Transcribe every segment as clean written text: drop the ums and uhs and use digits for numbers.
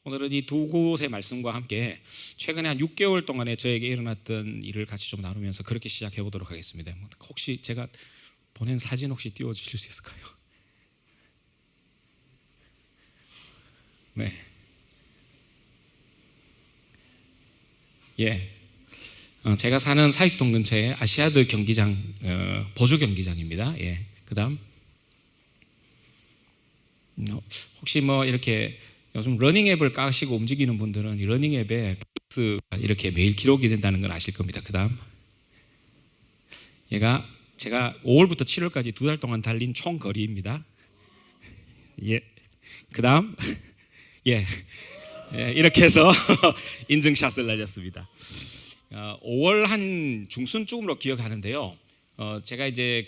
오늘은 이 두 곳의 말씀과 함께 최근에 한 6개월 동안에 저에게 일어났던 일을 같이 좀 나누면서 그렇게 시작해 보도록 하겠습니다. 혹시 제가 보낸 사진 혹시 띄워 주실 수 있을까요? 네. 예. 제가 사는 사익동 근처에 아시아드 경기장, 보조 경기장입니다. 예. 그다음 혹시 뭐 이렇게 요즘 러닝 앱을 까시고 움직이는 분들은 이 러닝 앱에 이렇게 매일 기록이 된다는 걸 아실 겁니다. 그다음 얘가 제가 5월부터 7월까지 2달 동안 달린 총 거리입니다. 예. 그다음 예. 예, 이렇게 해서 인증샷을 날렸습니다. 5월 한 중순쯤으로 기억하는데요. 제가 이제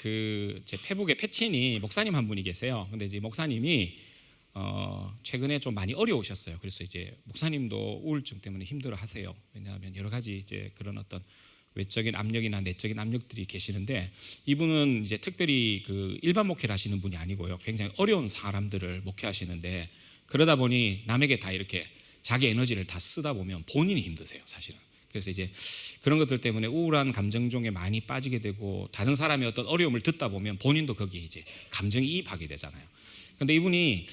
제 페북에 패친이 목사님 한 분이 계세요. 근데 이제 목사님이 최근에 좀 많이 어려우셨어요. 그래서 이제 목사님도 우울증 때문에 힘들어하세요. 왜냐하면 여러 가지 이제 그런 어떤 외적인 압력이나 내적인 압력들이 계시는데, 이분은 이제 특별히 일반 목회를 하시는 분이 아니고요. 굉장히 어려운 사람들을 목회하시는데, 그러다 보니 남에게 다 이렇게 자기 에너지를 다 쓰다 보면 본인이 힘드세요, 사실은. 그래서 이제 그런 것들 때문에 우울한 감정종에 많이 빠지게 되고, 다른 사람의 어떤 어려움을 듣다 보면 본인도 거기에 이제 감정이입하게 되잖아요. 근데 이분이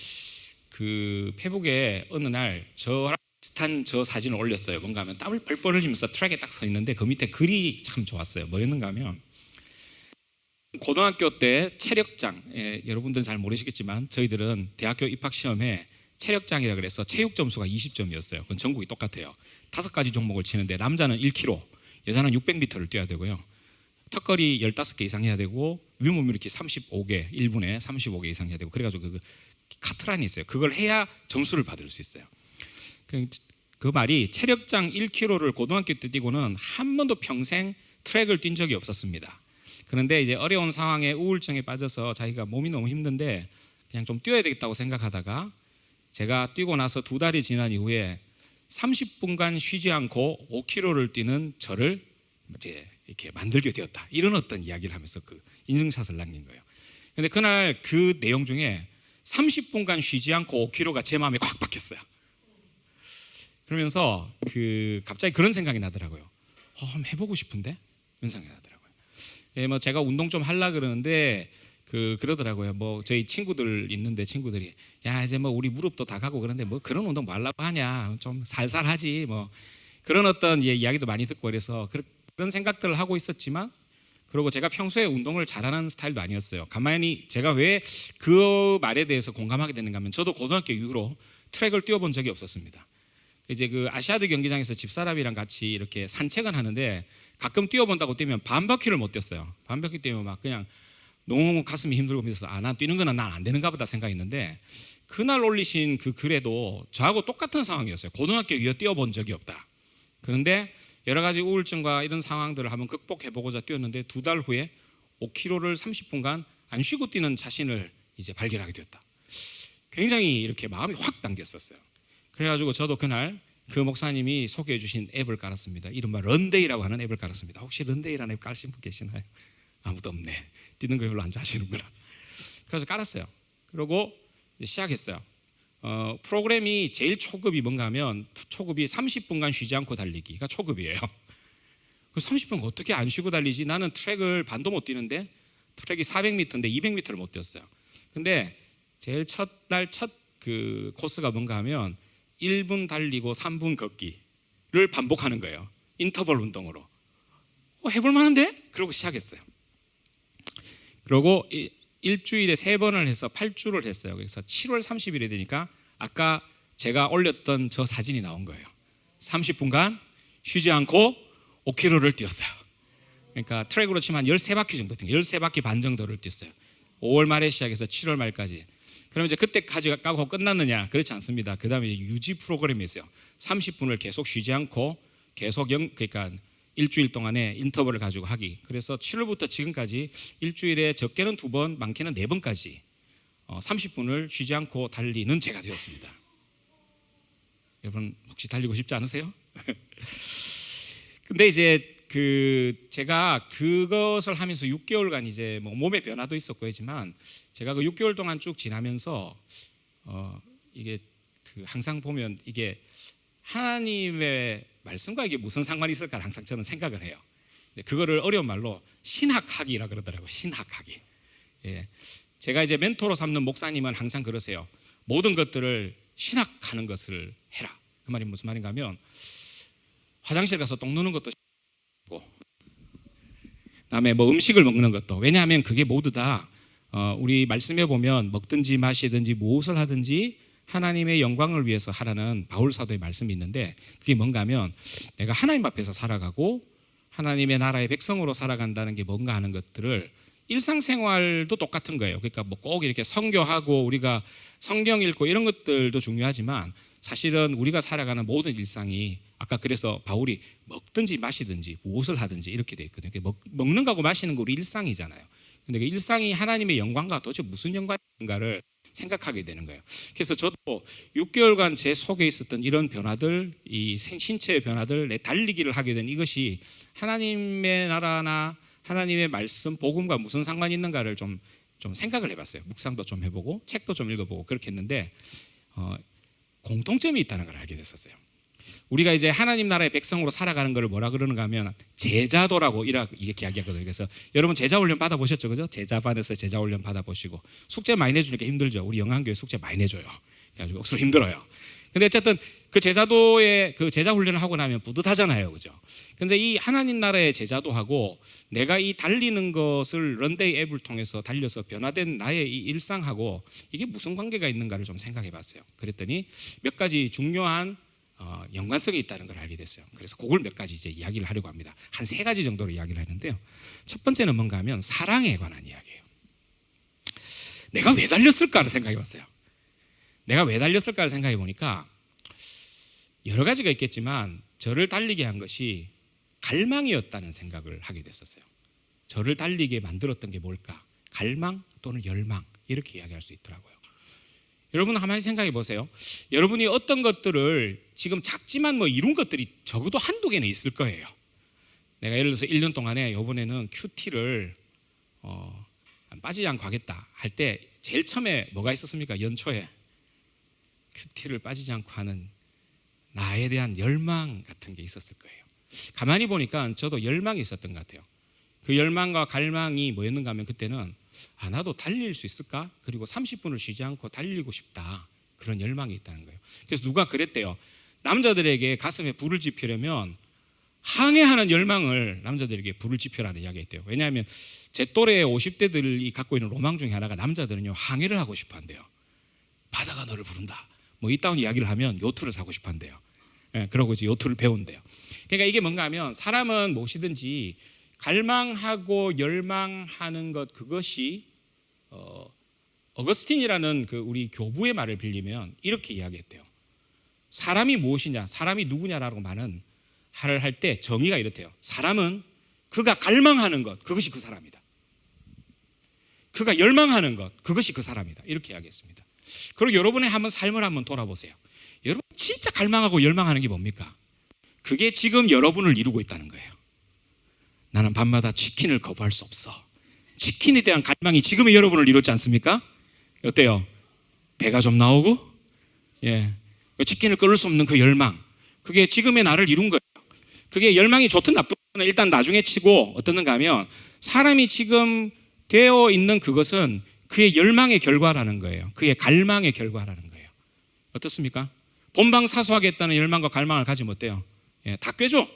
페북에 어느 날 저랑 비슷한 저 사진을 올렸어요. 뭔가 하면 땀을 뻘뻘 흘리면서 트랙에 딱 서 있는데 그 밑에 글이 참 좋았어요. 뭐였는가 하면, 고등학교 때 체력장, 여러분들은 잘 모르시겠지만 저희들은 대학교 입학시험에 체력장이라 그래서 체육 점수가 20점이었어요. 그건 전국이 똑같아요. 5가지 종목을 치는데 남자는 1km, 여자는 600m를 뛰어야 되고요. 턱걸이 15개 이상 해야 되고, 윗몸 일으키 35개, 1분에 35개 이상 해야 되고, 그래가지고 카트라인이 있어요. 그걸 해야 점수를 받을 수 있어요. 그 말이, 체력장 1km를 고등학교 때 뛰고는 한 번도 평생 트랙을 뛴 적이 없었습니다. 그런데 이제 어려운 상황에 우울증에 빠져서 자기가 몸이 너무 힘든데 그냥 좀 뛰어야 되겠다고 생각하다가, 제가 뛰고 나서 2달이 지난 이후에 30분간 쉬지 않고 5km를 뛰는 저를 이제 이렇게 만들게 되었다, 이런 어떤 이야기를 하면서 인증샷을 남긴 거예요. 근데 그날 그 내용 중에 30분간 쉬지 않고 5km가 제 마음에 꽉 박혔어요. 그러면서 갑자기 그런 생각이 나더라고요. 한번 해보고 싶은데, 이런 생각이 나더라고요. 예, 뭐 제가 운동 좀 하려 그러는데 그러더라고요. 뭐 저희 친구들 있는데, 친구들이 야, 이제 뭐 우리 무릎도 다 가고 그런데 뭐 그런 운동 뭐 하려고 하냐, 좀 살살 하지, 뭐 그런 어떤 이야기도 많이 듣고, 그래서 그런 생각들을 하고 있었지만, 그리고 제가 평소에 운동을 잘하는 스타일도 아니었어요. 가만히 제가 왜 그 말에 대해서 공감하게 되는가 하면, 저도 고등학교 이후로 트랙을 뛰어본 적이 없었습니다. 이제 아시아드 경기장에서 집사람이랑 같이 이렇게 산책은 하는데, 가끔 뛰어본다고 뛰면 반 바퀴를 못 뛰었어요. 반 바퀴 뛰면 막 그냥 너무 가슴이 힘들고, 그래서 난 뛰는 거는 난 안 되는가 보다 생각했는데, 그날 올리신 그 글에도 저하고 똑같은 상황이었어요. 고등학교 이후 뛰어본 적이 없다. 그런데 여러 가지 우울증과 이런 상황들을 한번 극복해보고자 뛰었는데, 2달 후에 5km를 30분간 안 쉬고 뛰는 자신을 이제 발견하게 되었다. 굉장히 이렇게 마음이 확 당겼었어요. 그래가지고 저도 그날 그 목사님이 소개해 주신 앱을 깔았습니다. 이른바 런데이라고 하는 앱을 깔았습니다. 혹시 런데이라는 앱 깔으신 분 계시나요? 아무도 없네. 뛰는 거 별로 안 좋아하시는구나. 그래서 깔았어요. 그리고 시작했어요. 프로그램이 제일 초급이 뭔가 하면, 초급이 30분간 쉬지 않고 달리기가 초급이에요. 그 30분 어떻게 안 쉬고 달리지? 나는 트랙을 반도 못 뛰는데, 트랙이 400m인데 200m를 못 뛰었어요. 근데 제일 첫날 코스가 뭔가 하면 1분 달리고 3분 걷기를 반복하는 거예요. 인터벌 운동으로. 해볼 만한데? 그러고 시작했어요. 그리고 일주일에 3번을 해서 8주를 했어요. 그래서 7월 30일에 되니까 아까 제가 올렸던 저 사진이 나온 거예요. 30분간 쉬지 않고 5km를 뛰었어요. 그러니까 트랙으로 치면 한 13바퀴 정도 뛰었어요. 13바퀴 반 정도를 뛰었어요. 5월 말에 시작해서 7월 말까지. 그럼 이제 그때까지 까고 끝났느냐? 그렇지 않습니다. 그 다음에 유지 프로그램이 있어요. 30분을 계속 쉬지 않고 계속 그러니까 일주일 동안에 인터벌을 가지고 하기. 그래서 7월부터 지금까지 일주일에 적게는 2번, 많게는 4번까지 30분을 쉬지 않고 달리는 제가 되었습니다. 여러분 혹시 달리고 싶지 않으세요? 근데 이제 제가 그것을 하면서 6개월간 이제 뭐 몸의 변화도 있었고 하지만, 제가 6개월 동안 쭉 지나면서 이게 항상 보면 이게 하나님의 말씀과 이게 무슨 상관이 있을까 항상 저는 생각을 해요. 그거를 어려운 말로 신학학이라 그러더라고요. 신학학이. 예. 제가 이제 멘토로 삼는 목사님은 항상 그러세요. 모든 것들을 신학하는 것을 해라. 그 말이 무슨 말인가 하면 화장실 가서 똥 누는 것도 신고, 그다음에 뭐 음식을 먹는 것도, 왜냐하면 그게 모두 다 우리 말씀에 보면 먹든지 마시든지 무엇을 하든지 하나님의 영광을 위해서 하라는 바울 사도의 말씀이 있는데, 그게 뭔가 하면 내가 하나님 앞에서 살아가고 하나님의 나라의 백성으로 살아간다는 게 뭔가 하는 것들을, 일상생활도 똑같은 거예요. 그러니까 뭐 꼭 이렇게 선교하고 우리가 성경 읽고 이런 것들도 중요하지만 사실은 우리가 살아가는 모든 일상이, 아까 그래서 바울이 먹든지 마시든지 무엇을 하든지 이렇게 돼 있거든요. 먹는 거하고 마시는 거 우리 일상이잖아요. 근데 그 일상이 하나님의 영광과 도대체 무슨 영광인가를 생각하게 되는 거예요. 그래서 저도 6개월간 제 속에 있었던 이런 변화들, 이 신체의 변화들, 내 달리기를 하게 된 이것이 하나님의 나라나 하나님의 말씀, 복음과 무슨 상관이 있는가를 좀 생각을 해봤어요. 묵상도 좀 해보고 책도 좀 읽어보고 그렇게 했는데 공통점이 있다는 걸 알게 됐었어요. 우리가 이제 하나님 나라의 백성으로 살아가는 걸 뭐라 그러는가 하면 제자도라고 이렇게 이야기하거든요. 그래서 여러분 제자 훈련 받아보셨죠? 그죠? 제자반에서 제자 훈련 받아보시고 숙제 많이 내주니까 힘들죠. 우리 영안교회 숙제 많이 내줘요. 그래가지고 억수로 힘들어요. 근데 어쨌든 그 제자도의 그 제자 훈련을 하고 나면 뿌듯하잖아요. 그죠? 근데 이 하나님 나라의 제자도하고 내가 이 달리는 것을 런데이 앱을 통해서 달려서 변화된 나의 이 일상하고 이게 무슨 관계가 있는가를 좀 생각해 봤어요. 그랬더니 몇 가지 중요한 연관성이 있다는 걸 알게 됐어요. 그래서 그걸 몇 가지 이제 이야기를 하려고 합니다. 한 3가지 정도로 이야기를 하는데요. 첫 번째는 뭔가 하면 사랑에 관한 이야기예요. 내가 왜 달렸을까를 생각해 봤어요. 내가 왜 달렸을까를 생각해 보니까 여러 가지가 있겠지만 저를 달리게 한 것이 갈망이었다는 생각을 하게 됐었어요. 저를 달리게 만들었던 게 뭘까? 갈망 또는 열망, 이렇게 이야기할 수 있더라고요. 여러분 한번 생각해 보세요. 여러분이 어떤 것들을 지금 작지만 뭐 이룬 것들이 적어도 한두 개는 있을 거예요. 내가 예를 들어서 1년 동안에 이번에는 큐티를 빠지지 않고 하겠다 할 때 제일 처음에 뭐가 있었습니까? 연초에 큐티를 빠지지 않고 하는 나에 대한 열망 같은 게 있었을 거예요. 가만히 보니까 저도 열망이 있었던 것 같아요. 그 열망과 갈망이 뭐였는가 하면 그때는 나도 달릴 수 있을까? 그리고 30분을 쉬지 않고 달리고 싶다. 그런 열망이 있다는 거예요. 그래서 누가 그랬대요. 남자들에게 가슴에 불을 지피려면 항해하는 열망을 남자들에게 불을 지펴라는 이야기가 있대요. 왜냐하면 제 또래 50대들이 갖고 있는 로망 중에 하나가 남자들은요 항해를 하고 싶어 한대요. 바다가 너를 부른다. 뭐 이따운 이야기를 하면 요트를 사고 싶어 한대요. 그러고 이제 요트를 배운대요. 그러니까 이게 뭔가 하면 사람은 무엇이든지 갈망하고 열망하는 것, 그것이 어거스틴이라는 그 우리 교부의 말을 빌리면 이렇게 이야기했대요. 사람이 무엇이냐, 사람이 누구냐라고 말을 할 때 정의가 이렇대요. 사람은 그가 갈망하는 것, 그것이 그 사람이다. 그가 열망하는 것, 그것이 그 사람이다. 이렇게 이야기했습니다. 그리고 여러분의 한번 삶을 한번 돌아보세요. 여러분 진짜 갈망하고 열망하는 게 뭡니까? 그게 지금 여러분을 이루고 있다는 거예요. 나는 밤마다 치킨을 거부할 수 없어. 치킨에 대한 갈망이 지금의 여러분을 이뤘지 않습니까? 어때요? 배가 좀 나오고, 치킨을 끊을 수 없는 그 열망, 그게 지금의 나를 이룬 거예요. 그게 열망이 좋든 나쁘든 일단 나중에 치고 어떻는가 하면 사람이 지금 되어 있는 그것은 그의 열망의 결과라는 거예요. 그의 갈망의 결과라는 거예요. 어떻습니까? 본방사수하겠다는 열망과 갈망을 가지면 어때요? 다 꿰죠?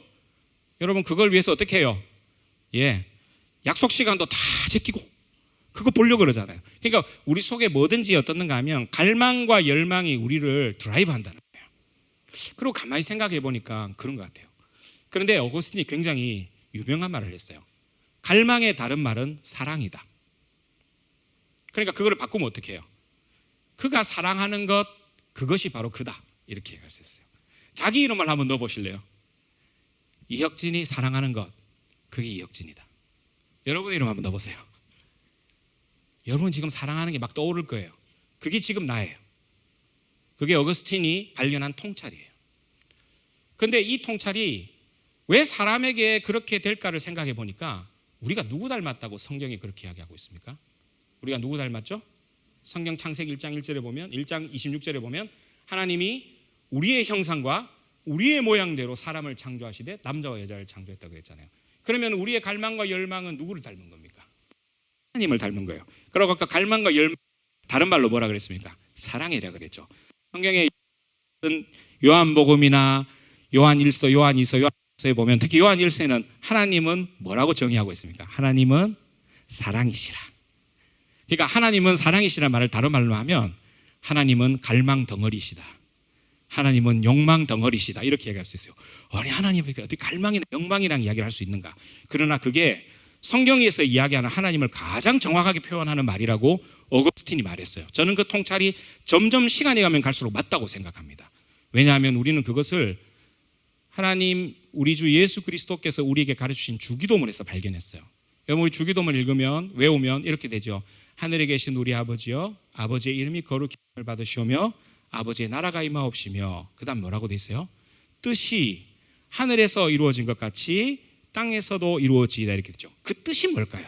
여러분 그걸 위해서 어떻게 해요? 약속 시간도 다 제끼고 그거 보려고 그러잖아요. 그러니까 우리 속에 뭐든지 어떻는가 하면 갈망과 열망이 우리를 드라이브 한다는 거예요. 그리고 가만히 생각해 보니까 그런 것 같아요. 그런데 어거스틴이 굉장히 유명한 말을 했어요. 갈망의 다른 말은 사랑이다. 그러니까 그거를 바꾸면 어떻게 해요? 그가 사랑하는 것, 그것이 바로 그다. 이렇게 얘기할 수 있어요. 자기 이름을 한번 넣어보실래요? 이혁진이 사랑하는 것, 그게 이혁진이다. 여러분 이름 한번 넣어보세요. 여러분 지금 사랑하는 게 막 떠오를 거예요. 그게 지금 나예요. 그게 어거스틴이 발견한 통찰이에요. 그런데 이 통찰이 왜 사람에게 그렇게 될까를 생각해 보니까 우리가 누구 닮았다고 성경이 그렇게 이야기하고 있습니까? 우리가 누구 닮았죠? 성경 창세기 1장 1절에 보면 1장 26절에 보면 하나님이 우리의 형상과 우리의 모양대로 사람을 창조하시되 남자와 여자를 창조했다고 했잖아요. 그러면 우리의 갈망과 열망은 누구를 닮은 겁니까? 하나님을 닮은 거예요. 그리고 아까 갈망과 열망 다른 말로 뭐라 그랬습니까? 사랑이라 그랬죠. 성경에 요한복음이나 요한 1서, 요한 2서, 요한 1서에 보면 특히 요한 1서에는 하나님은 뭐라고 정의하고 있습니까? 하나님은 사랑이시라. 그러니까 하나님은 사랑이시라 말을 다른 말로 하면 하나님은 갈망 덩어리시다. 하나님은 욕망 덩어리시다. 이렇게 얘기할 수 있어요. 아니 하나님이 어떻게 갈망이나 욕망이랑 이야기를 할 수 있는가? 그러나 그게 성경에서 이야기하는 하나님을 가장 정확하게 표현하는 말이라고 어거스틴이 말했어요. 저는 그 통찰이 점점 시간이 가면 갈수록 맞다고 생각합니다. 왜냐하면 우리는 그것을 하나님 우리 주 예수 그리스도께서 우리에게 가르치신 주기도문에서 발견했어요. 여러분 우리 주기도문 읽으면 외우면 이렇게 되죠. 하늘에 계신 우리 아버지여 아버지의 이름이 거룩히 받으시오며 아버지의 나라가 임하옵시며 그 다음 뭐라고 돼 있어요? 뜻이 하늘에서 이루어진 것 같이 땅에서도 이루어지이다 이렇게 되죠. 그 뜻이 뭘까요?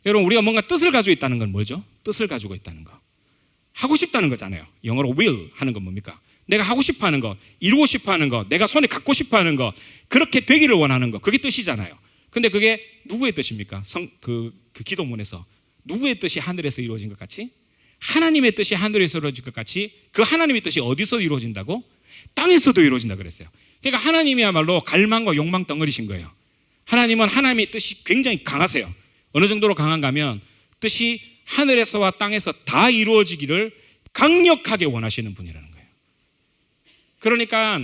여러분 우리가 뭔가 뜻을 가지고 있다는 건 뭐죠? 뜻을 가지고 있다는 거 하고 싶다는 거잖아요. 영어로 will 하는 건 뭡니까? 내가 하고 싶어 하는 거, 이루고 싶어 하는 거, 내가 손에 갖고 싶어 하는 거, 그렇게 되기를 원하는 거, 그게 뜻이잖아요. 근데 그게 누구의 뜻입니까? 그 기도문에서 누구의 뜻이 하늘에서 이루어진 것 같이? 하나님의 뜻이 하늘에서 이루어질 것 같이 그 하나님의 뜻이 어디서 이루어진다고? 땅에서도 이루어진다 그랬어요. 그러니까 하나님이야말로 갈망과 욕망 덩어리신 거예요. 하나님은 하나님의 뜻이 굉장히 강하세요. 어느 정도로 강한가 하면 뜻이 하늘에서와 땅에서 다 이루어지기를 강력하게 원하시는 분이라는 거예요. 그러니까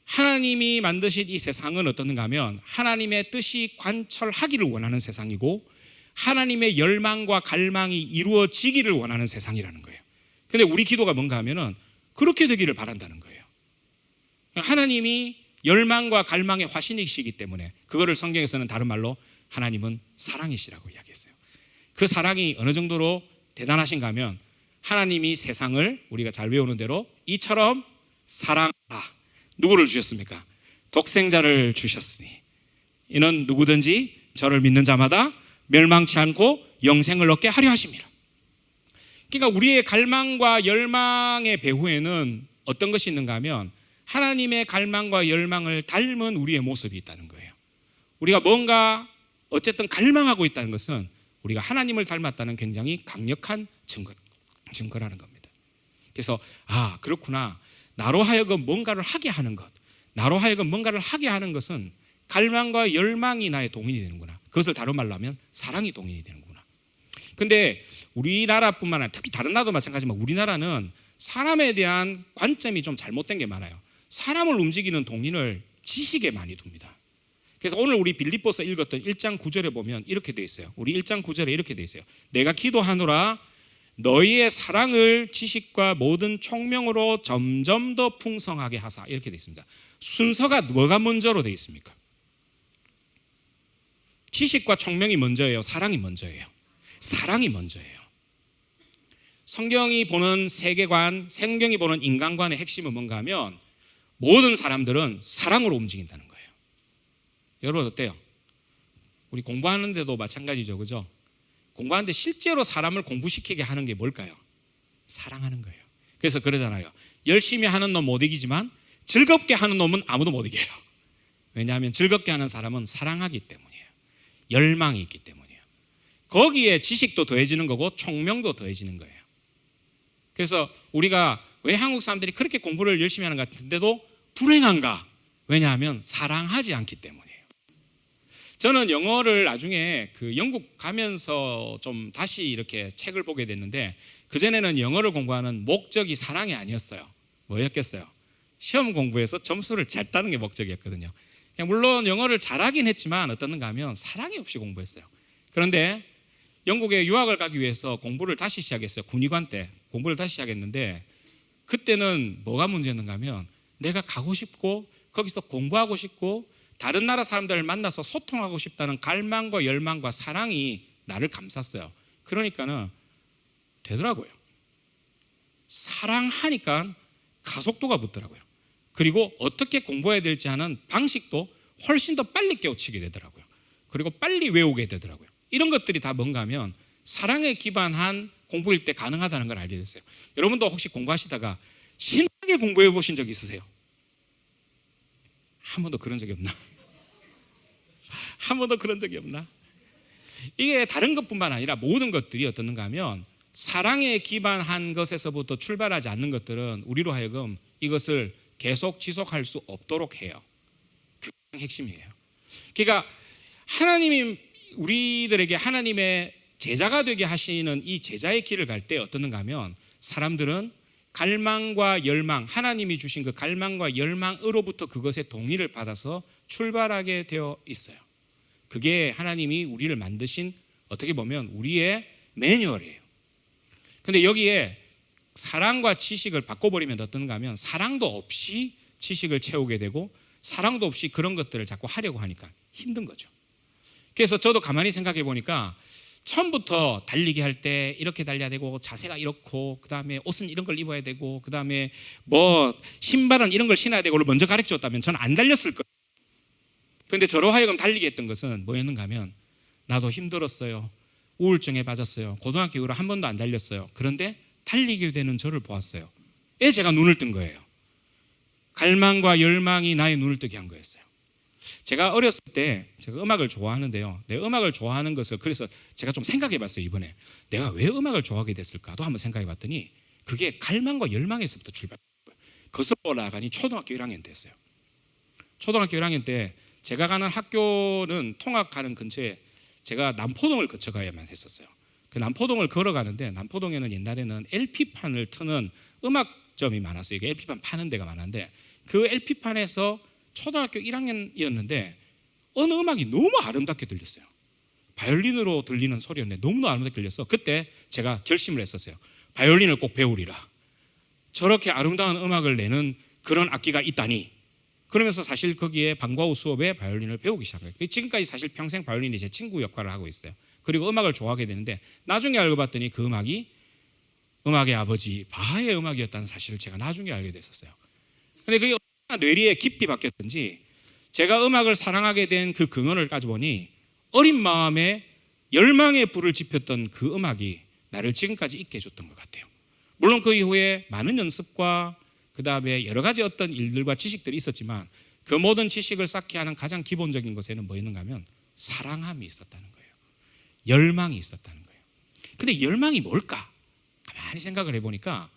하나님이 만드신 이 세상은 어떤가 하면 하나님의 뜻이 관철하기를 원하는 세상이고 하나님의 열망과 갈망이 이루어지기를 원하는 세상이라는 거예요. 근데 우리 기도가 뭔가 하면은 그렇게 되기를 바란다는 거예요. 하나님이 열망과 갈망의 화신이시기 때문에 그거를 성경에서는 다른 말로 하나님은 사랑이시라고 이야기했어요. 그 사랑이 어느 정도로 대단하신가 하면 하나님이 세상을 우리가 잘 외우는 대로 이처럼 사랑하다. 누구를 주셨습니까? 독생자를 주셨으니 이는 누구든지 저를 믿는 자마다 멸망치 않고 영생을 얻게 하려 하심이라. 그러니까 우리의 갈망과 열망의 배후에는 어떤 것이 있는가 하면 하나님의 갈망과 열망을 닮은 우리의 모습이 있다는 거예요. 우리가 뭔가 어쨌든 갈망하고 있다는 것은 우리가 하나님을 닮았다는 굉장히 강력한 증거라는 겁니다. 그래서 그렇구나. 나로 하여금 뭔가를 하게 하는 것, 나로 하여금 뭔가를 하게 하는 것은 갈망과 열망이 나의 동인이 되는구나. 그것을 다른 말로 하면 사랑이 동인이 되는구나. 근데 우리나라뿐만 아니라 특히 다른 나라도 마찬가지지만 우리나라는 사람에 대한 관점이 좀 잘못된 게 많아요. 사람을 움직이는 동인을 지식에 많이 둡니다. 그래서 오늘 우리 빌립보서 읽었던 1장 9절에 보면 이렇게 돼 있어요. 우리 1장 9절에 이렇게 돼 있어요. 내가 기도하노라 너희의 사랑을 지식과 모든 총명으로 점점 더 풍성하게 하사 이렇게 돼 있습니다. 순서가 뭐가 먼저로 돼 있습니까? 지식과 총명이 먼저예요? 사랑이 먼저예요? 사랑이 먼저예요. 성경이 보는 세계관, 성경이 보는 인간관의 핵심은 뭔가 하면 모든 사람들은 사랑으로 움직인다는 거예요. 여러분 어때요? 우리 공부하는데도 마찬가지죠, 그죠? 공부하는데 실제로 사람을 공부시키게 하는 게 뭘까요? 사랑하는 거예요. 그래서 그러잖아요. 열심히 하는 놈 못 이기지만 즐겁게 하는 놈은 아무도 못 이겨요. 왜냐하면 즐겁게 하는 사람은 사랑하기 때문이에요. 열망이 있기 때문이에요. 거기에 지식도 더해지는 거고 총명도 더해지는 거예요. 그래서 우리가 왜 한국 사람들이 그렇게 공부를 열심히 하는 것 같은데도 불행한가? 왜냐하면 사랑하지 않기 때문이에요. 저는 영어를 나중에 영국 가면서 좀 다시 이렇게 책을 보게 됐는데 그전에는 영어를 공부하는 목적이 사랑이 아니었어요. 뭐였겠어요? 시험 공부에서 점수를 잘 따는 게 목적이었거든요. 물론 영어를 잘하긴 했지만 어떻는가 하면 사랑이 없이 공부했어요. 그런데 영국에 유학을 가기 위해서 공부를 다시 시작했어요. 군의관 때 공부를 다시 시작했는데 그때는 뭐가 문제였는가 하면 내가 가고 싶고 거기서 공부하고 싶고 다른 나라 사람들을 만나서 소통하고 싶다는 갈망과 열망과 사랑이 나를 감쌌어요. 그러니까는 되더라고요. 사랑하니까 가속도가 붙더라고요. 그리고 어떻게 공부해야 될지 하는 방식도 훨씬 더 빨리 깨우치게 되더라고요. 그리고 빨리 외우게 되더라고요. 이런 것들이 다 뭔가 하면 사랑에 기반한 공부일 때 가능하다는 걸 알게 됐어요. 여러분도 혹시 공부하시다가 신나게 공부해 보신 적 있으세요? 한 번도 그런 적이 없나? 한 번도 그런 적이 없나? 이게 다른 것뿐만 아니라 모든 것들이 어떻는가 하면 사랑에 기반한 것에서부터 출발하지 않는 것들은 우리로 하여금 이것을 계속 지속할 수 없도록 해요. 그게 핵심이에요. 그러니까 하나님이 우리들에게 하나님의 제자가 되게 하시는 이 제자의 길을 갈 때 어떻는가 하면 사람들은 갈망과 열망, 하나님이 주신 그 갈망과 열망으로부터 그것의 동의를 받아서 출발하게 되어 있어요. 그게 하나님이 우리를 만드신 어떻게 보면 우리의 매뉴얼이에요. 근데 여기에 사랑과 지식을 바꿔버리면 어떤가 하면 사랑도 없이 지식을 채우게 되고 사랑도 없이 그런 것들을 자꾸 하려고 하니까 힘든 거죠. 그래서 저도 가만히 생각해 보니까 처음부터 달리기 할 때 이렇게 달려야 되고 자세가 이렇고 그다음에 옷은 이런 걸 입어야 되고 그다음에 뭐 신발은 이런 걸 신어야 되고를 먼저 가르쳐줬다면 저는 안 달렸을 거예요. 그런데 저로 하여금 달리게 했던 것은 뭐였는가 하면 나도 힘들었어요. 우울증에 빠졌어요. 고등학교 이후로 한 번도 안 달렸어요. 그런데 달리게 되는 저를 보았어요. 제가 눈을 뜬 거예요. 갈망과 열망이 나의 눈을 뜨게 한 거였어요. 제가 어렸을 때 제가 음악을 좋아하는데요. 내 음악을 좋아하는 것을 그래서 제가 좀 생각해 봤어요. 이번에 내가 왜 음악을 좋아하게 됐을까도 한번 생각해 봤더니 그게 갈망과 열망에서부터 출발했어요. 거슬러 올라가니 초등학교 1학년 때였어요. 초등학교 1학년 때 제가 가는 학교는 통학하는 근처에 제가 남포동을 거쳐가야만 했었어요. 그 남포동을 걸어가는데 남포동에는 옛날에는 LP판을 트는 음악점이 많았어요. 이게 LP판 파는 데가 많았는데 그 LP판에서 초등학교 1학년이었는데 어느 음악이 너무 아름답게 들렸어요. 바이올린으로 들리는 소리였는데 너무너무 아름답게 들려서 그때 제가 결심을 했었어요. 바이올린을 꼭 배우리라. 저렇게 아름다운 음악을 내는 그런 악기가 있다니. 그러면서 사실 거기에 방과 후 수업에 바이올린을 배우기 시작해요. 지금까지 사실 평생 바이올린이 제 친구 역할을 하고 있어요. 그리고 음악을 좋아하게 되는데 나중에 알고 봤더니 그 음악이 음악의 아버지 바하의 음악이었다는 사실을 제가 나중에 알게 됐었어요. 근데 그게 뇌리에 깊이 박혔던지 제가 음악을 사랑하게 된 그 근원을 따져보니 어린 마음에 열망의 불을 지폈던 그 음악이 나를 지금까지 있게 해줬던 것 같아요. 물론 그 이후에 많은 연습과 그 다음에 여러 가지 어떤 일들과 지식들이 있었지만 그 모든 지식을 쌓게 하는 가장 기본적인 것에는 뭐였는가 하면 사랑함이 있었다는 거예요. 열망이 있었다는 거예요. 근데 열망이 뭘까? 가만히 생각을 해보니까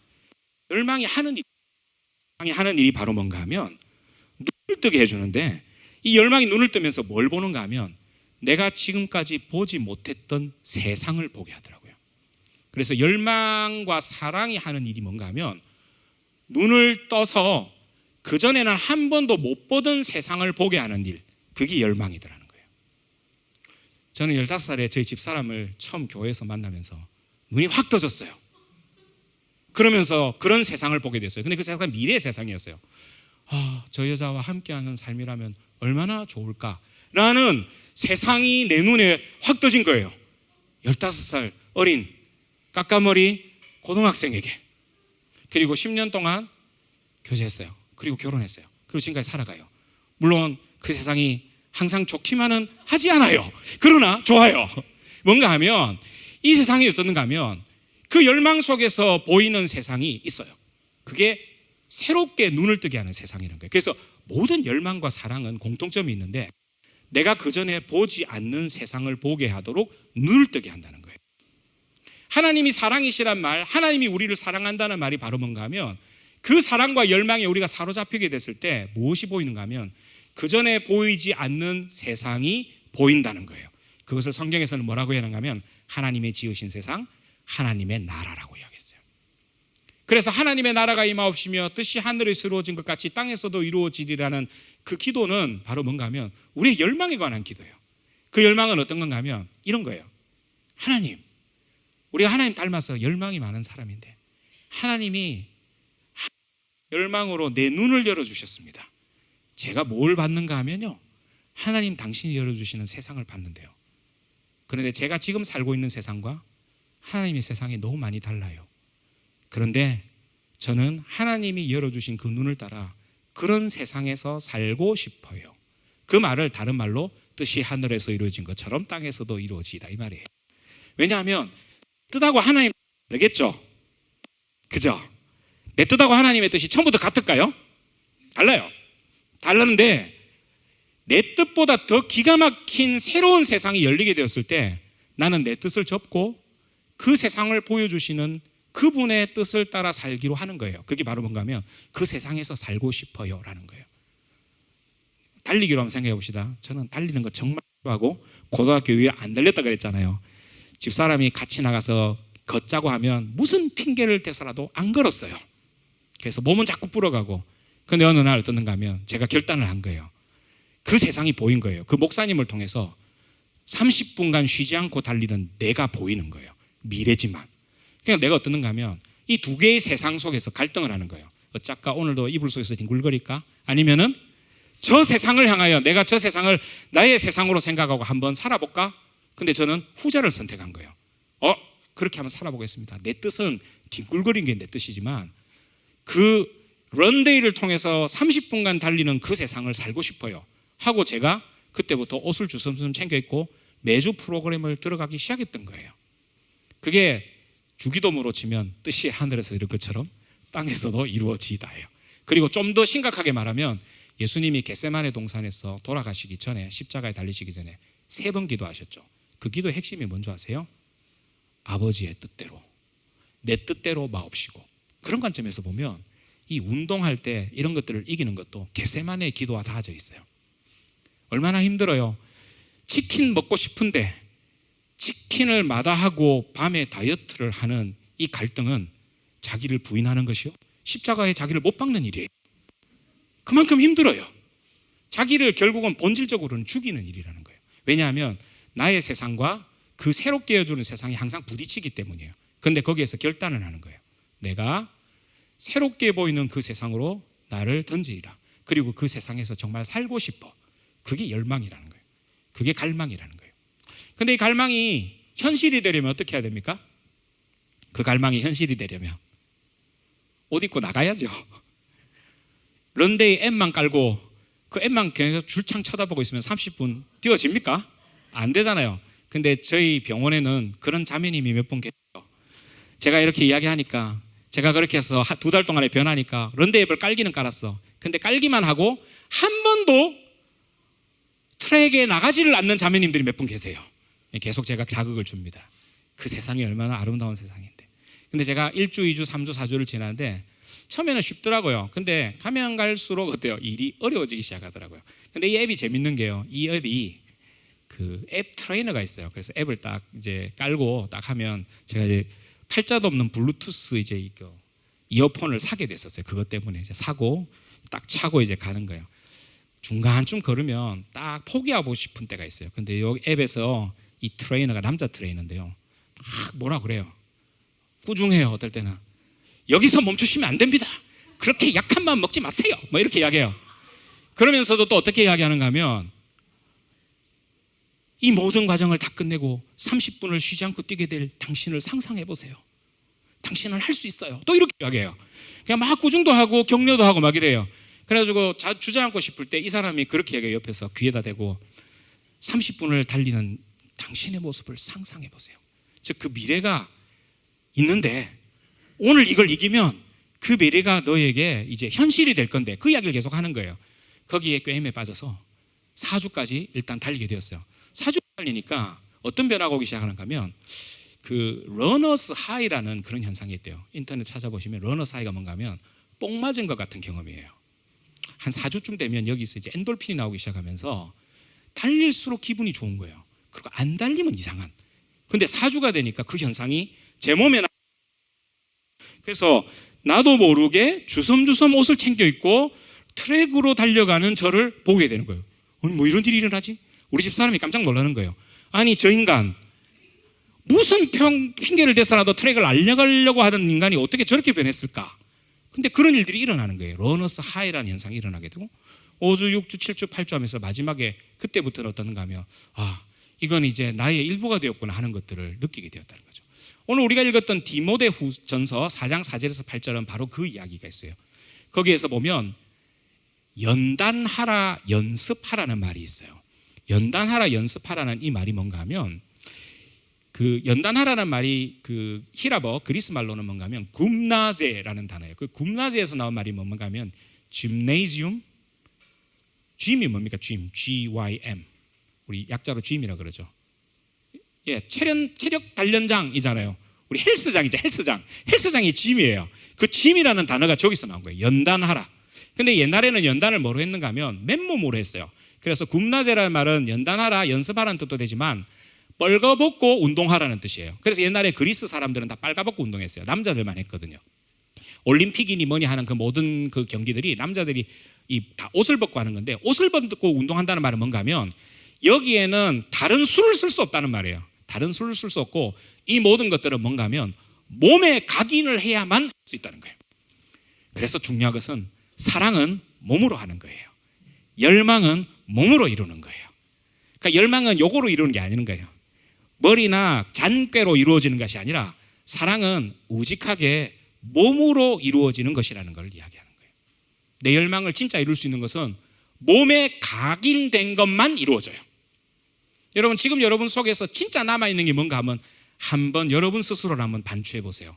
열망이 하는 일이 바로 뭔가 하면 눈을 뜨게 해주는데 이 열망이 눈을 뜨면서 뭘 보는가 하면 내가 지금까지 보지 못했던 세상을 보게 하더라고요. 그래서 열망과 사랑이 하는 일이 뭔가 하면 눈을 떠서 그전에는 한 번도 못 보던 세상을 보게 하는 일, 그게 열망이더라는 거예요. 저는 15살에 저희 집사람을 처음 교회에서 만나면서 눈이 확 떠졌어요. 그러면서 그런 세상을 보게 됐어요. 근데 그 세상은 미래의 세상이었어요. 저 여자와 함께하는 삶이라면 얼마나 좋을까라는 세상이 내 눈에 확 떠진 거예요. 15살 어린 까까머리 고등학생에게. 그리고 10년 동안 교제했어요. 그리고 결혼했어요. 그리고 지금까지 살아가요. 물론 그 세상이 항상 좋기만은 하지 않아요. 그러나 좋아요. 뭔가 하면 이 세상이 어떻는가 하면 그 열망 속에서 보이는 세상이 있어요. 그게 새롭게 눈을 뜨게 하는 세상이라는 거예요. 그래서 모든 열망과 사랑은 공통점이 있는데 내가 그전에 보지 않는 세상을 보게 하도록 눈을 뜨게 한다는 거예요. 하나님이 사랑이시란 말, 하나님이 우리를 사랑한다는 말이 바로 뭔가 하면 그 사랑과 열망에 우리가 사로잡히게 됐을 때 무엇이 보이는가 하면 그전에 보이지 않는 세상이 보인다는 거예요. 그것을 성경에서는 뭐라고 하는가 하면 하나님의 지으신 세상, 하나님의 나라라고 이야기했어요. 그래서 하나님의 나라가 임하옵시며 뜻이 하늘에서 이루어진 것 같이 땅에서도 이루어지리라는 그 기도는 바로 뭔가 하면 우리의 열망에 관한 기도예요. 그 열망은 어떤 건가 하면 이런 거예요. 하나님, 우리가 하나님 닮아서 열망이 많은 사람인데 하나님이 열망으로 내 눈을 열어주셨습니다. 제가 뭘 받는가 하면요, 하나님 당신이 열어주시는 세상을 받는데요. 그런데 제가 지금 살고 있는 세상과 하나님의 세상이 너무 많이 달라요. 그런데 저는 하나님이 열어주신 그 눈을 따라 그런 세상에서 살고 싶어요. 그 말을 다른 말로 뜻이 하늘에서 이루어진 것처럼 땅에서도 이루어지다 이 말이에요. 왜냐하면 뜻하고 하나님 다르겠죠. 그죠? 내 뜻하고 하나님의 뜻이 처음부터 같을까요? 달라요. 달랐는데 내 뜻보다 더 기가 막힌 새로운 세상이 열리게 되었을 때 나는 내 뜻을 접고 그 세상을 보여주시는 그분의 뜻을 따라 살기로 하는 거예요. 그게 바로 뭔가 하면 그 세상에서 살고 싶어요 라는 거예요. 달리기로 한번 생각해 봅시다. 저는 달리는 거 정말 좋아하고 고등학교 이후에 안 달렸다 그랬잖아요. 집사람이 같이 나가서 걷자고 하면 무슨 핑계를 대서라도 안 걸었어요. 그래서 몸은 자꾸 불어가고, 근데 어느 날 어떻는가 하면 제가 결단을 한 거예요. 그 세상이 보인 거예요. 그 목사님을 통해서 30분간 쉬지 않고 달리는 내가 보이는 거예요. 미래지만. 그러니까 내가 어떻는가 하면 이 두 개의 세상 속에서 갈등을 하는 거예요. 어쩔까? 오늘도 이불 속에서 뒹굴거릴까? 아니면은 저 세상을 향하여 내가 저 세상을 나의 세상으로 생각하고 한번 살아볼까? 근데 저는 후자를 선택한 거예요. 그렇게 한번 살아보겠습니다. 내 뜻은 뒹굴거리는 게 내 뜻이지만 그 런데이를 통해서 30분간 달리는 그 세상을 살고 싶어요 하고 제가 그때부터 옷을 주섬주섬 챙겨 입고 매주 프로그램을 들어가기 시작했던 거예요. 그게 주기도문으로 치면 뜻이 하늘에서 이룰 것처럼 땅에서도 이루어지다예요. 그리고 좀 더 심각하게 말하면 예수님이 겟세마네 동산에서 돌아가시기 전에, 십자가에 달리시기 전에 3번 기도하셨죠. 그 기도의 핵심이 뭔지 아세요? 아버지의 뜻대로, 내 뜻대로 마옵시고. 그런 관점에서 보면 이 운동할 때 이런 것들을 이기는 것도 겟세마네의 기도와 닿아져 있어요. 얼마나 힘들어요. 치킨 먹고 싶은데 치킨을 마다하고 밤에 다이어트를 하는 이 갈등은 자기를 부인하는 것이요, 십자가에 자기를 못 박는 일이에요. 그만큼 힘들어요. 자기를 결국은 본질적으로는 죽이는 일이라는 거예요. 왜냐하면 나의 세상과 그 새롭게 해주는 세상이 항상 부딪히기 때문이에요. 그런데 거기에서 결단을 하는 거예요. 내가 새롭게 보이는 그 세상으로 나를 던지리라. 그리고 그 세상에서 정말 살고 싶어. 그게 열망이라는 거예요. 그게 갈망이라는 거예요. 그런데 이 갈망이 현실이 되려면 어떻게 해야 됩니까? 그 갈망이 현실이 되려면 옷 입고 나가야죠. 런데이 앱만 깔고 그 앱만 계속 줄창 쳐다보고 있으면 30분 뛰어집니까? 안 되잖아요. 근데 저희 병원에는 그런 자매님이 몇 분 계세요. 제가 이렇게 이야기하니까, 제가 그렇게 해서 2달 동안에 변하니까 런데이 앱을 깔기는 깔았어. 근데 깔기만 하고 한 번도 트랙에 나가지를 않는 자매님들이 몇 분 계세요. 계속 제가 자극을 줍니다. 그 세상이 얼마나 아름다운 세상인데. 근데 제가 1주, 2주, 3주, 4주를 지나는데 처음에는 쉽더라고요. 근데 가면 갈수록 어때요? 일이 어려워지기 시작하더라고요. 근데 이 앱이 재밌는 게요, 이 앱이 그 앱 트레이너가 있어요. 그래서 앱을 딱 이제 깔고 딱 하면, 제가 이제 팔자도 없는 블루투스 이제 이거 이어폰을 사게 됐었어요. 그것 때문에 이제 사고 딱 차고 이제 가는 거예요. 중간쯤 걸으면 딱 포기하고 싶은 때가 있어요. 근데 여기 앱에서 이 트레이너가 남자 트레이너인데요, 막 뭐라 그래요. 꾸중해요. 어떨 때는 여기서 멈추시면 안 됩니다. 그렇게 약한 마음 먹지 마세요. 뭐 이렇게 이야기해요. 그러면서도 또 어떻게 이야기하는가 하면, 이 모든 과정을 다 끝내고 30분을 쉬지 않고 뛰게 될 당신을 상상해 보세요. 당신은 할 수 있어요. 또 이렇게 이야기해요. 그냥 막 꾸중도 하고 격려도 하고 막 이래요. 그래가지고 주저앉고 싶을 때 이 사람이 그렇게 얘기해요. 옆에서 귀에다 대고 30분을 달리는 당신의 모습을 상상해 보세요. 즉 그 미래가 있는데 오늘 이걸 이기면 그 미래가 너에게 이제 현실이 될 건데, 그 이야기를 계속 하는 거예요. 거기에 꿰임에 빠져서 4주까지 일단 달리게 되었어요. 4주 달리니까 어떤 변화가 오기 시작하는가 하면, 그 러너스 하이라는 그런 현상이 있대요. 인터넷 찾아보시면 러너스 하이가 뭔가 하면 뽕 맞은 것 같은 경험이에요. 한 4주쯤 되면 여기서 이제 엔돌핀이 나오기 시작하면서 달릴수록 기분이 좋은 거예요. 그리고 안 달리면 이상한. 근데 4주가 되니까 그 현상이 제 몸에 그래서 나도 모르게 주섬주섬 옷을 챙겨 입고 트랙으로 달려가는 저를 보게 되는 거예요. 아니, 뭐 이런 일이 일어나지? 우리 집 사람이 깜짝 놀라는 거예요. 아니, 저 인간 무슨 핑계를 대서라도 트랙을 알려가려고 하던 인간이 어떻게 저렇게 변했을까? 근데 그런 일들이 일어나는 거예요. 러너스 하이라는 현상이 일어나게 되고 5주, 6주, 7주, 8주 하면서 마지막에 그때부터는 어떤가 하면, 이건 이제 나의 일부가 되었구나 하는 것들을 느끼게 되었다는 거죠. 오늘 우리가 읽었던 디모데전서 4장 4절에서 8절은 바로 그 이야기가 있어요. 거기에서 보면 연단하라, 연습하라는 말이 있어요. 연단하라, 연습하라는 이 말이 뭔가 하면, 그 연단하라는 말이 그 히라버 그리스 말로는 뭔가 하면 굼나제라는 단어예요. 그 굼나제에서 나온 말이 뭔가 하면 gymnasium, gym이 뭡니까? G-Y-M. 우리 약자로 gym이라 그러죠. 예, 체력 단련장이잖아요. 우리 헬스장이죠. 헬스장이 gym이에요. 그 gym이라는 단어가 저기서 나온 거예요. 연단하라. 근데 옛날에는 연단을 뭐로 했는가 하면 맨몸으로 했어요. 그래서 굼나제라는 말은 연단하라, 연습하라는 뜻도 되지만 빨가벗고 운동하라는 뜻이에요. 그래서 옛날에 그리스 사람들은 다 빨가벗고 운동했어요. 남자들만 했거든요. 올림픽이니 뭐니 하는 그 모든 그 경기들이 남자들이 다 옷을 벗고 하는 건데, 옷을 벗고 운동한다는 말은 뭔가 하면 여기에는 다른 수를 쓸 수 없다는 말이에요. 다른 수를 쓸 수 없고 이 모든 것들은 뭔가 하면 몸에 각인을 해야만 할 수 있다는 거예요. 그래서 중요한 것은 사랑은 몸으로 하는 거예요. 열망은 몸으로 이루는 거예요. 그러니까 열망은 요거로 이루는 게 아닌 거예요. 머리나 잔꾀로 이루어지는 것이 아니라 사랑은 우직하게 몸으로 이루어지는 것이라는 걸 이야기하는 거예요. 내 열망을 진짜 이룰 수 있는 것은 몸에 각인된 것만 이루어져요. 여러분, 지금 여러분 속에서 진짜 남아있는 게 뭔가 하면 한번 여러분 스스로를 한번 반추해 보세요.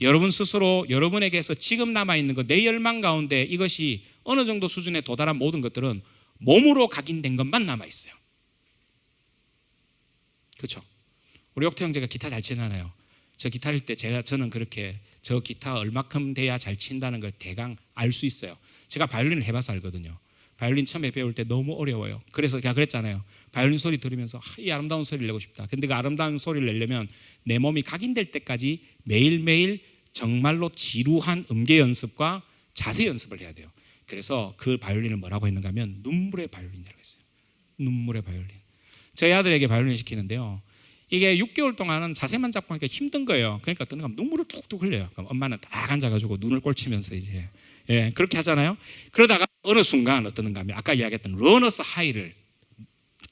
여러분 스스로 여러분에게서 지금 남아있는 것, 내 열망 가운데 이것이 어느 정도 수준에 도달한 모든 것들은 몸으로 각인된 것만 남아있어요. 그렇죠? 우리 옥태 형제가 기타 잘 치잖아요. 저 기타일 때 저는 그렇게 저 기타 얼마큼 돼야 잘 친다는 걸 대강 알 수 있어요. 제가 바이올린을 해봐서 알거든요. 바이올린 처음에 배울 때 너무 어려워요. 그래서 제가 그랬잖아요. 바이올린 소리 들으면서 이 아름다운 소리를 내고 싶다. 근데 그 아름다운 소리를 내려면 내 몸이 각인될 때까지 매일매일 정말로 지루한 음계 연습과 자세 연습을 해야 돼요. 그래서 그 바이올린을 뭐라고 했는가 하면 눈물의 바이올린이라고 했어요. 눈물의 바이올린. 저희 아들에게 바이올린 시키는데요, 이게 6개월 동안은 자세만 잡고 하니까 힘든 거예요. 그러니까 어떤 가 눈물을 툭툭 흘려요. 그럼 엄마는 딱 앉아가지고 눈을 꼴치면서 이제 그렇게 하잖아요. 그러다가 어느 순간 어떤가 하면 아까 이야기했던 러너스 하이를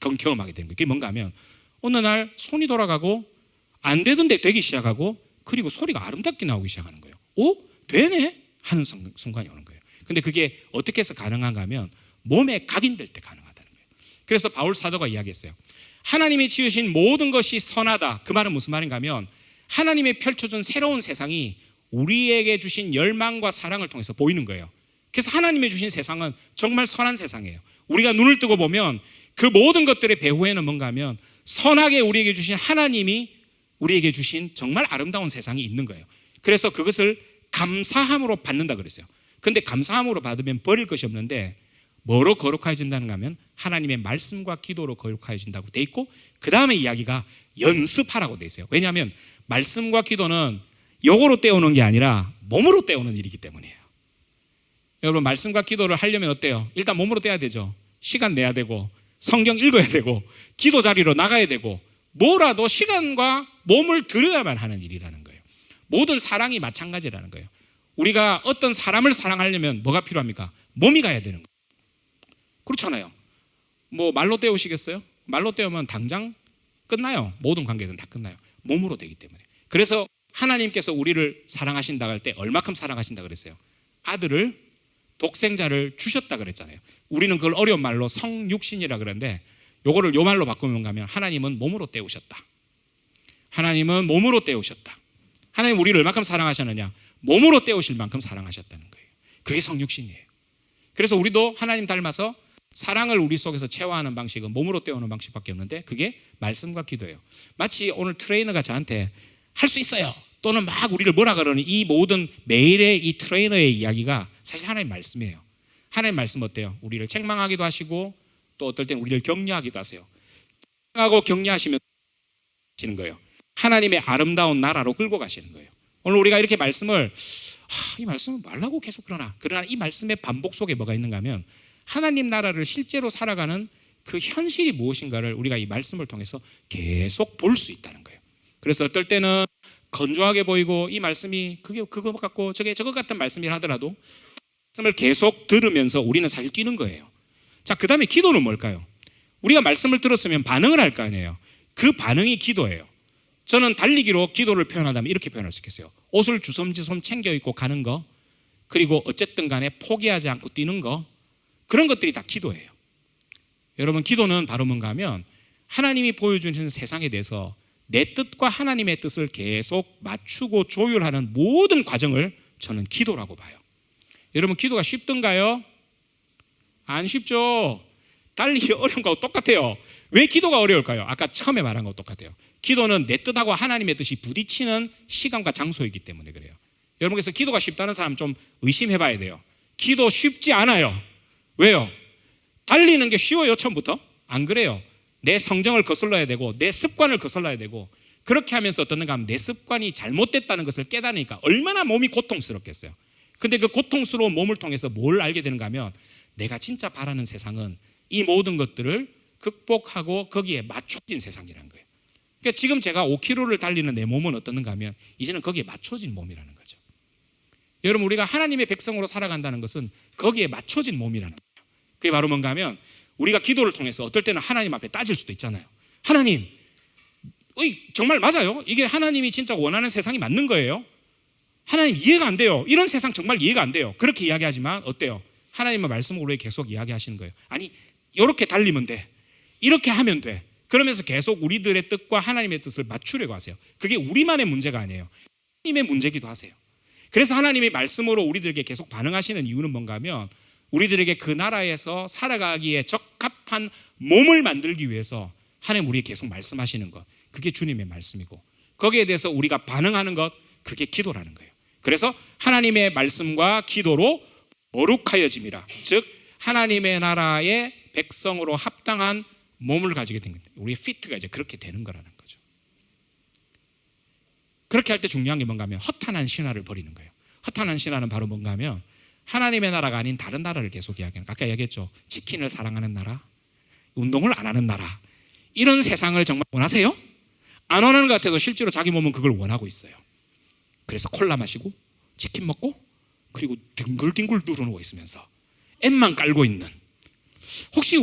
경험하게 되는 거예요. 그게 뭔가 하면 어느 날 손이 돌아가고 안 되던데 되기 시작하고, 그리고 소리가 아름답게 나오기 시작하는 거예요. 오? 되네? 하는 순간이 오는 거예요. 근데 그게 어떻게 해서 가능한가 하면 몸에 각인될 때 가능하다는 거예요. 그래서 바울 사도가 이야기했어요. 하나님이 지으신 모든 것이 선하다. 그 말은 무슨 말인가 하면 하나님이 펼쳐준 새로운 세상이 우리에게 주신 열망과 사랑을 통해서 보이는 거예요. 그래서 하나님이 주신 세상은 정말 선한 세상이에요. 우리가 눈을 뜨고 보면 그 모든 것들의 배후에는 뭔가 하면 선하게 우리에게 주신 하나님이 우리에게 주신 정말 아름다운 세상이 있는 거예요. 그래서 그것을 감사함으로 받는다 그랬어요. 근데 감사함으로 받으면 버릴 것이 없는데 뭐로 거룩해진다는가 하면 하나님의 말씀과 기도로 거룩해진다고 돼 있고, 그 다음에 이야기가 연습하라고 돼 있어요. 왜냐하면 말씀과 기도는 요거로 때우는 게 아니라 몸으로 때우는 일이기 때문이에요. 여러분, 말씀과 기도를 하려면 어때요? 일단 몸으로 떼야 되죠. 시간 내야 되고 성경 읽어야 되고 기도 자리로 나가야 되고 뭐라도 시간과 몸을 들여야만 하는 일이라는 거예요. 모든 사랑이 마찬가지라는 거예요. 우리가 어떤 사람을 사랑하려면 뭐가 필요합니까? 몸이 가야 되는 거예요. 그렇잖아요. 뭐 말로 때우시겠어요? 말로 때우면 당장 끝나요. 모든 관계는 다 끝나요. 몸으로 되기 때문에. 그래서 하나님께서 우리를 사랑하신다고 할 때 얼마큼 사랑하신다 그랬어요? 아들을, 독생자를 주셨다 그랬잖아요. 우리는 그걸 어려운 말로 성육신이라 그러는데 요거를 요 말로 바꾸면 가면 하나님은 몸으로 때우셨다. 하나님은 몸으로 때우셨다. 하나님 우리를 얼마큼 사랑하셨느냐? 몸으로 때우실 만큼 사랑하셨다는 거예요. 그게 성육신이에요. 그래서 우리도 하나님 닮아서 사랑을 우리 속에서 체화하는 방식은 몸으로 때우는 방식밖에 없는데 그게 말씀과 기도예요. 마치 오늘 트레이너가 저한테 할 수 있어요 또는 막 우리를 뭐라 그러는 이 모든 매일의 이 트레이너의 이야기가 사실 하나님 말씀이에요. 하나님 말씀 어때요? 우리를 책망하기도 하시고 또 어떨 땐 우리를 격려하기도 하세요. 책망하고 격려하시면 하시는 거예요. 하나님의 아름다운 나라로 끌고 가시는 거예요. 오늘 우리가 이렇게 말씀을 이 말씀은 말라고 계속 그러나 이 말씀의 반복 속에 뭐가 있는가 하면 하나님 나라를 실제로 살아가는 그 현실이 무엇인가를 우리가 이 말씀을 통해서 계속 볼 수 있다는 거예요. 그래서 어떨 때는 건조하게 보이고 이 말씀이 그거 같고 저거 같은 말씀이라 하더라도 말씀을 계속 들으면서 우리는 사실 뛰는 거예요. 자, 그 다음에 기도는 뭘까요? 우리가 말씀을 들었으면 반응을 할 거 아니에요. 그 반응이 기도예요. 저는 달리기로 기도를 표현하다면 이렇게 표현할 수 있겠어요. 옷을 주섬주섬 챙겨 입고 가는 거, 그리고 어쨌든 간에 포기하지 않고 뛰는 거, 그런 것들이 다 기도예요. 여러분, 기도는 바로 뭔가 하면 하나님이 보여주시는 세상에 대해서 내 뜻과 하나님의 뜻을 계속 맞추고 조율하는 모든 과정을 저는 기도라고 봐요. 여러분, 기도가 쉽던가요? 안 쉽죠. 달리 어려운 거하고 똑같아요. 왜 기도가 어려울까요? 아까 처음에 말한 거하고 똑같아요. 기도는 내 뜻하고 하나님의 뜻이 부딪히는 시간과 장소이기 때문에 그래요. 여러분, 그래서 기도가 쉽다는 사람 좀 의심해 봐야 돼요. 기도 쉽지 않아요. 왜요? 달리는 게 쉬워요, 처음부터? 안 그래요. 내 성정을 거슬러야 되고 내 습관을 거슬러야 되고, 그렇게 하면서 어떻는가 하면 내 습관이 잘못됐다는 것을 깨달으니까 얼마나 몸이 고통스럽겠어요. 근데 그 고통스러운 몸을 통해서 뭘 알게 되는가 하면, 내가 진짜 바라는 세상은 이 모든 것들을 극복하고 거기에 맞춰진 세상이라는 거예요. 그러니까 지금 제가 5km를 달리는 내 몸은 어떻는가 하면 이제는 거기에 맞춰진 몸이라는 거죠. 여러분, 우리가 하나님의 백성으로 살아간다는 것은 거기에 맞춰진 몸이라는 거예요. 그게 바로 뭔가 하면, 우리가 기도를 통해서 어떨 때는 하나님 앞에 따질 수도 있잖아요. 하나님, 정말 맞아요? 이게 하나님이 진짜 원하는 세상이 맞는 거예요? 하나님, 이해가 안 돼요. 이런 세상 정말 이해가 안 돼요. 그렇게 이야기하지만 어때요? 하나님의 말씀을 우리에게 계속 이야기하시는 거예요. 아니, 이렇게 달리면 돼, 이렇게 하면 돼. 그러면서 계속 우리들의 뜻과 하나님의 뜻을 맞추려고 하세요. 그게 우리만의 문제가 아니에요. 하나님의 문제기도 하세요. 그래서 하나님의 말씀으로 우리들에게 계속 반응하시는 이유는 뭔가 하면, 우리들에게 그 나라에서 살아가기에 적합한 몸을 만들기 위해서 하나님 우리에게 계속 말씀하시는 것, 그게 주님의 말씀이고, 거기에 대해서 우리가 반응하는 것, 그게 기도라는 거예요. 그래서 하나님의 말씀과 기도로 거룩하여짐이라, 즉 하나님의 나라의 백성으로 합당한 몸을 가지게 된 겁니다. 우리의 피트가 이제 그렇게 되는 거라는 거죠. 그렇게 할 때 중요한 게 뭔가 하면, 허탄한 신화를 버리는 거예요. 허탄한 신화는 바로 뭔가 하면, 하나님의 나라가 아닌 다른 나라를 계속 이야기하는, 아까 얘기했죠. 치킨을 사랑하는 나라, 운동을 안 하는 나라, 이런 세상을 정말 원하세요? 안 원하는 것 같아도 실제로 자기 몸은 그걸 원하고 있어요. 그래서 콜라 마시고 치킨 먹고 그리고 뒹굴뒹굴 누르고 있으면서 앱만 깔고 있는, 혹시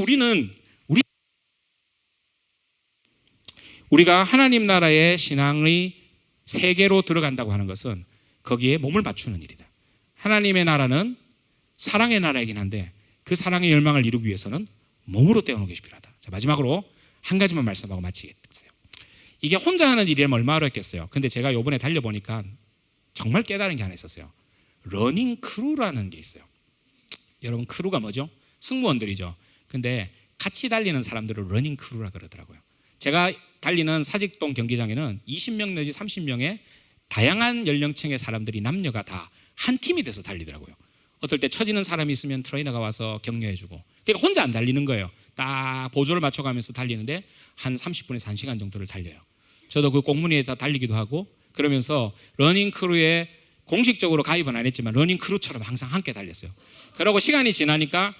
우리가 하나님 나라의 신앙의 세계로 들어간다고 하는 것은 거기에 몸을 맞추는 일이다. 하나님의 나라는 사랑의 나라이긴 한데 그 사랑의 열망을 이루기 위해서는 몸으로 떼어놓는 것이 필요하다. 자, 마지막으로 한 가지만 말씀하고 마치겠어요. 이게 혼자 하는 일이라면 얼마나 어렵겠어요. 근데 제가 이번에 달려보니까 정말 깨달은 게 하나 있었어요. 러닝 크루라는 게 있어요. 여러분, 크루가 뭐죠? 승무원들이죠. 근데 같이 달리는 사람들을 러닝 크루라 그러더라고요. 제가 달리는 사직동 경기장에는 20명 내지 30명의 다양한 연령층의 사람들이, 남녀가 다 한 팀이 돼서 달리더라고요. 어떨 때 처지는 사람이 있으면 트레이너가 와서 격려해주고, 그러니까 혼자 안 달리는 거예요. 딱 보조를 맞춰가면서 달리는데 한 30분에서 1시간 정도를 달려요. 저도 그 공문위에다 달리기도 하고, 그러면서 러닝 크루에 공식적으로 가입은 안 했지만 러닝 크루처럼 항상 함께 달렸어요. 그러고 시간이 지나니까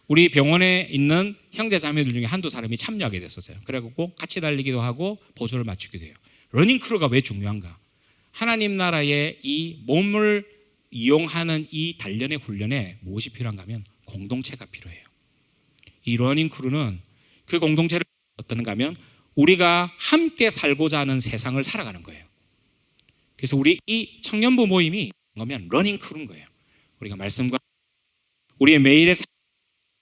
우리 병원에 있는 형제 자매들 중에 한두 사람이 참여하게 됐었어요. 그래갖고 같이 달리기도 하고 보조를 맞추기도 해요. 러닝 크루가 왜 중요한가? 하나님 나라의 이 몸을 이용하는 이 단련의 훈련에 무엇이 필요한가 하면 공동체가 필요해요. 이 러닝 크루는 그 공동체를 어떤가 하면 우리가 함께 살고자 하는 세상을 살아가는 거예요. 그래서 우리 이 청년부 모임이 뭐면 러닝 크루인 거예요. 우리가 말씀과 우리의 매일의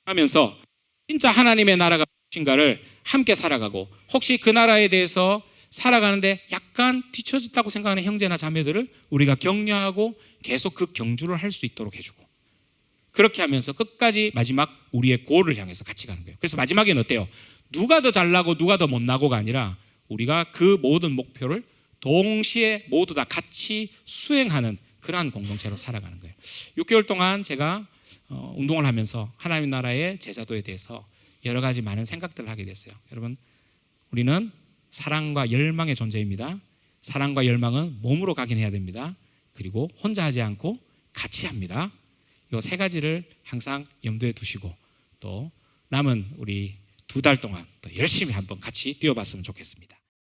하면서 진짜 하나님의 나라가 무엇인가를 함께 살아가고, 혹시 그 나라에 대해서 살아가는데 약간 뒤처졌다고 생각하는 형제나 자매들을 우리가 격려하고 계속 그 경주를 할 수 있도록 해주고, 그렇게 하면서 끝까지 마지막 우리의 골을 향해서 같이 가는 거예요. 그래서 마지막에는 어때요? 누가 더 잘나고 누가 더 못나고가 아니라 우리가 그 모든 목표를 동시에 모두 다 같이 수행하는 그러한 공동체로 살아가는 거예요. 6개월 동안 제가 운동을 하면서 하나님 나라의 제자도에 대해서 여러 가지 많은 생각들을 하게 됐어요. 여러분, 우리는 사랑과 열망의 존재입니다. 사랑과 열망은 몸으로 가긴 해야 됩니다. 그리고 혼자 하지 않고 같이 합니다. 이 세 가지를 항상 염두에 두시고, 또 남은 우리 2달 동안 더 열심히 한번 같이 뛰어봤으면 좋겠습니다.